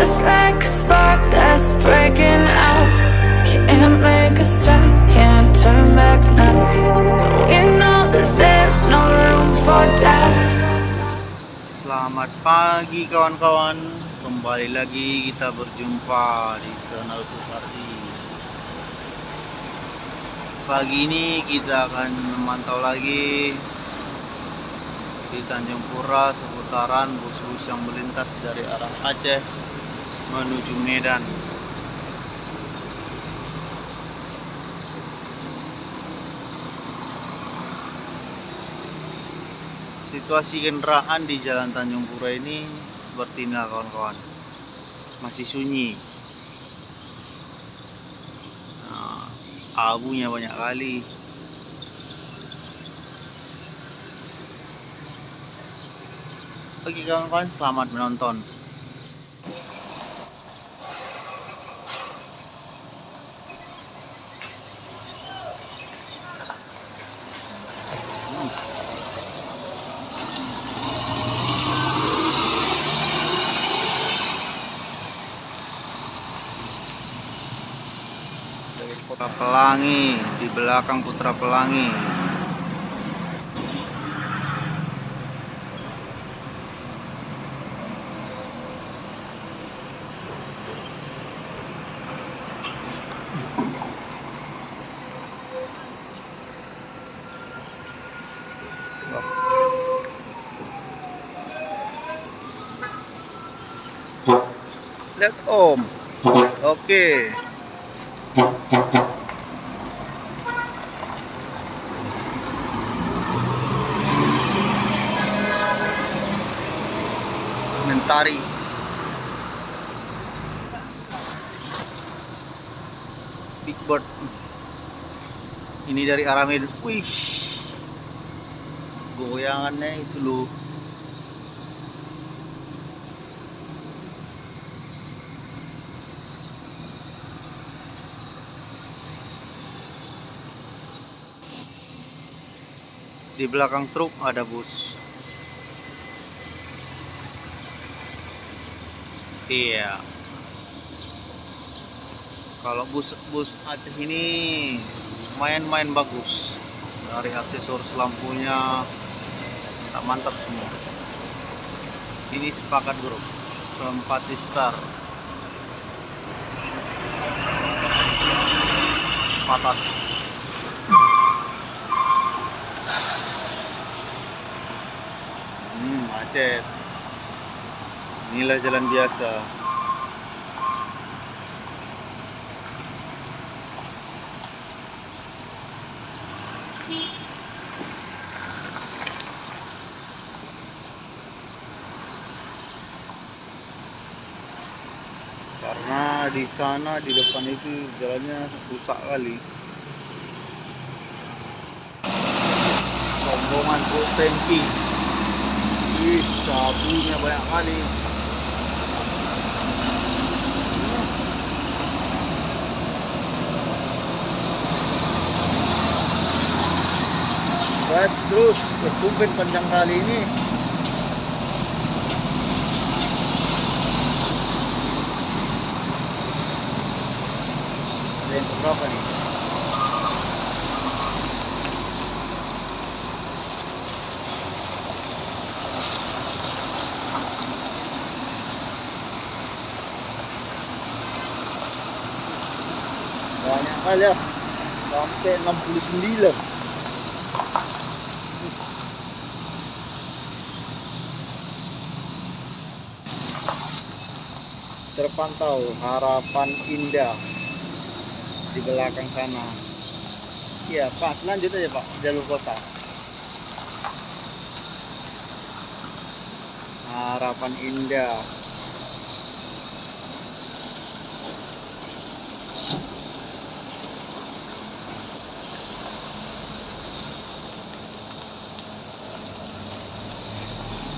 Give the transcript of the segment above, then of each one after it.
just like a spark that's breaking out. Can't make a stop, can't turn back now. We know that there's no room for doubt. Selamat pagi kawan-kawan, kembali lagi kita berjumpa di channel Putardi. Pagi ini kita akan memantau lagi di Tanjung Pura seputaran bus-bus yang melintas dari arah Aceh menuju Medan. Situasi kendaraan di Jalan Tanjung Pura ini seperti ini kawan-kawan, masih sunyi. Nah, abunya banyak kali. Oke kawan-kawan, selamat menonton. Putra Pelangi, di belakang Putra Pelangi. Lihat Om. Oke. Mentari. Big Bird. Ini dari arah Medan. Wih. Goyangannya itu loh. Di belakang truk ada bus. Iya. Kalau bus Aceh ini main bagus. Dari aksesoris lampunya tak mantap semua. Ini sepakat grup Sempati Star. Patas. Macet. Inilah jalan biasa. Karena di sana di depan itu jalannya rusak kali. Rombongan truk tangki. Ih, sabunya banyak kali. Gas terus, bertumpen panjang kali ini. Ada yang berapa nih? Banyak kali ya, sampai 69. Terpantau Harapan Indah di belakang sana. Iya Pak, selanjut aja Pak, jalur kota. Harapan Indah.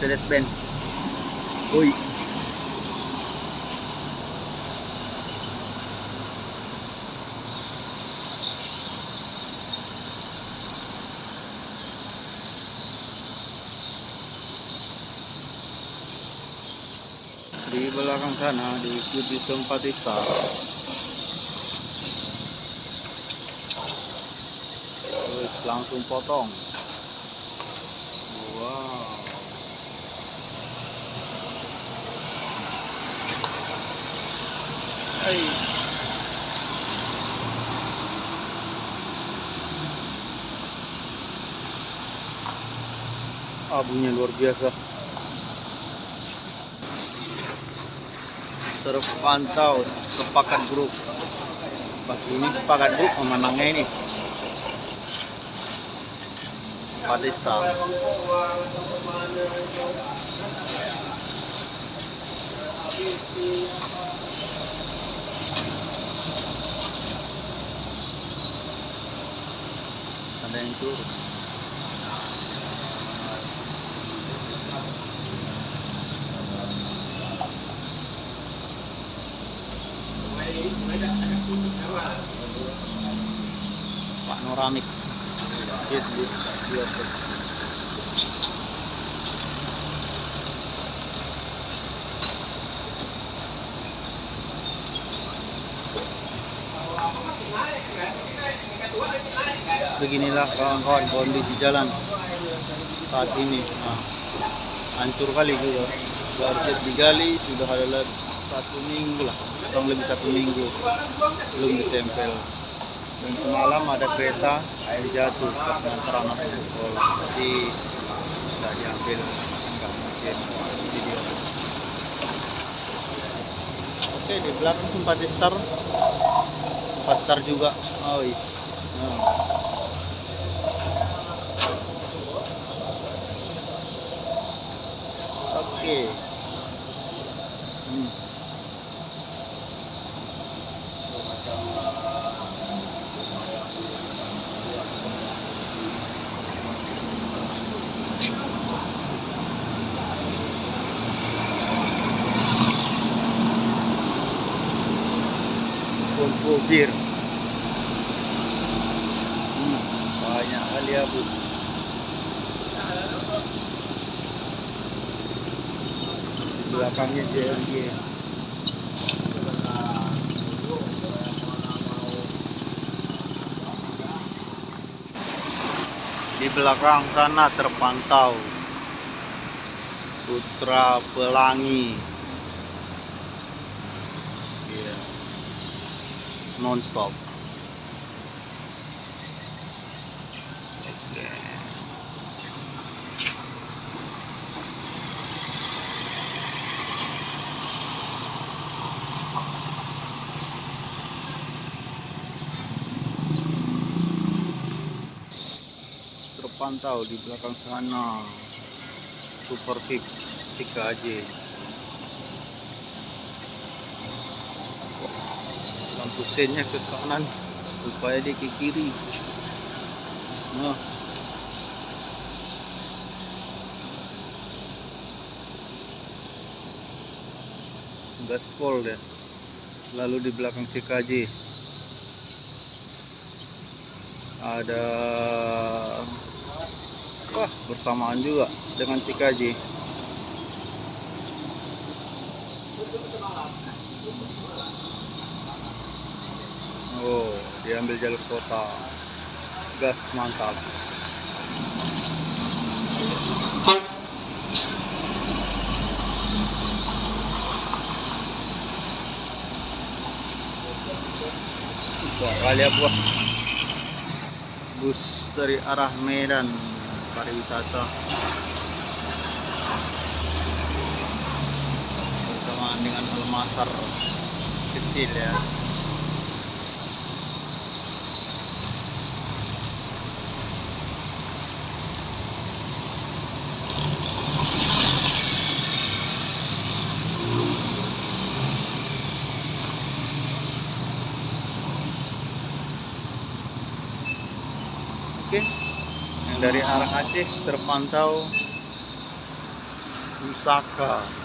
Mercedes-Benz. Woi. Di belakang sana diikuti Simpati Star. Terus langsung potong. Wow. Hai. Abunya luar biasa. Terpantau sepakat grup. Pagi ini sepakat grup pemenangnya ini Padesta. Ada yang turun. Panoramik Jetbus 12. Beginilah kawan-kawan kondisi jalan saat ini. Nah, hancur kali juga. Barjet digali sudah ada 1 minggu lah, kurang lebih 1 minggu belum ditempel. Dan semalam ada kereta air jatuh pas ngantar anaknya sekolah, tapi tidak diambil, nggak mungkin video. Oke, di belakang Simpati Star juga. Oh iya. Nah. Oke. Volvo Bir. Banyak kali abu. Di belakangnya JLG. Di belakang sana terpantau Putra Pelangi. Yeah. Non-stop. Okay. Terpantau di belakang sana Super Big Cikaje. Lampu sennya ke kanan supaya dia ke kiri. Nah, gaspol deh. Lalu di belakang CKJ ada bersamaan juga dengan CKJ. Oh, diambil jalur kota. Gas mantap. Wah, kali buah bus dari arah Medan pariwisata bersamaan dengan Almasar kecil ya. Oke, yang dari arah Aceh terpantau Lusaka.